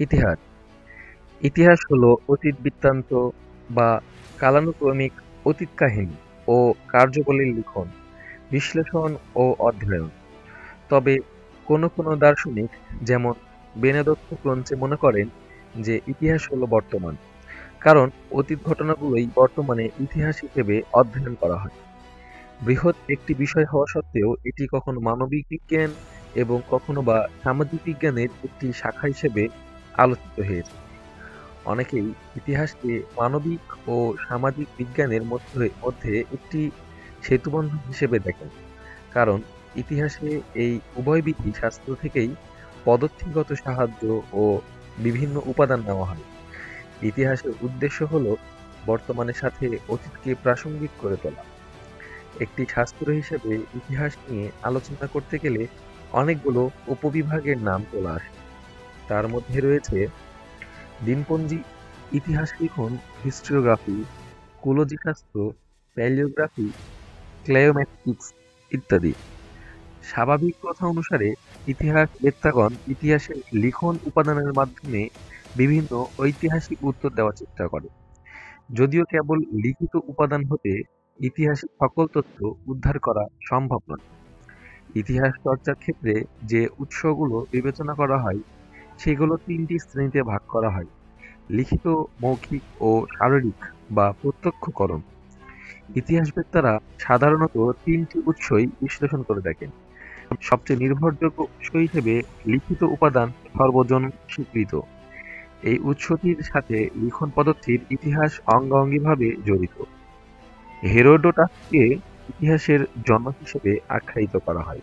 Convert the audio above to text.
ইতিহাস ইতিহাস হলো অতীত বৃত্তান্ত বা কালানুক্রমিক অতীত কাহিনী ও কার্যাবলীর লিখন, বিশ্লেষণ ও অধ্যয়ন। তবে কোনো কোনো দার্শনিক, যেমন বেনেদত্ত ক্রোঞ্চে মনে করেন যে ইতিহাস হলো বর্তমান, কারণ অতীত ঘটনাগুলোই বর্তমানে ইতিহাস হিসেবে অধ্যয়ন করা হয়। বৃহৎ একটি বিষয় হওয়া সত্ত্বেও এটি কখনো মানবিক বিজ্ঞান এবং কখনো বা সামাজিক বিজ্ঞানের একটি শাখা হিসেবে আলোচিত হয়েছে। অনেকেই ইতিহাসকে মানবিক ও সামাজিক বিজ্ঞানের মধ্যে মধ্যে একটি সেতুবন্ধন হিসেবে দেখেন, কারণ ইতিহাসে এই উভয় বিধি শাস্ত্র থেকেই পদ্ধতিগত সাহায্য ও বিভিন্ন উপাদান নেওয়া হয়। ইতিহাসের উদ্দেশ্য হল বর্তমানের সাথে অতীতকে প্রাসঙ্গিক করে তোলা। একটি শাস্ত্র হিসেবে ইতিহাস নিয়ে আলোচনা করতে গেলে অনেকগুলো উপবিভাগের নাম তোলা আসে। তার মধ্যে রয়েছে দিনপঞ্জি, ইতিহাস লিখন, হিস্টোগ্রাফি, কুলজি শাস্ত্র, প্যালিওগ্রাফি, ক্লেওম্যাট্রিক্স ইত্যাদি। স্বাভাবিক প্রথা অনুসারে ইতিহাসবেত্তাগণ ইতিহাসের লিখন উপাদানের মাধ্যমে বিভিন্ন ঐতিহাসিক উত্তর দেওয়ার চেষ্টা করে, যদিও কেবল লিখিত উপাদান হতে ইতিহাসের সকল তথ্য উদ্ধার করা সম্ভব নয়। ইতিহাস চর্চার ক্ষেত্রে যে উৎসগুলো বিবেচনা করা হয় সেগুলো তিনটি শ্রেণীতে ভাগ করা হয়: লিখিত, মৌখিক ও শারীরিক বা প্রত্যক্ষকরণ। ইতিহাসবেত্তারা সাধারণত তিনটি উৎসই বিশ্লেষণ করে দেখেন। সবচেয়ে নির্ভরযোগ্য উৎস হিসেবে লিখিত উপাদান সর্বজন স্বীকৃত। এই উৎসটির সাথে লিখন পদ্ধতির ইতিহাস অঙ্গাঙ্গিভাবে জড়িত। হেরোডোটাসকে ইতিহাসের জনক হিসেবে আখ্যায়িত করা হয়।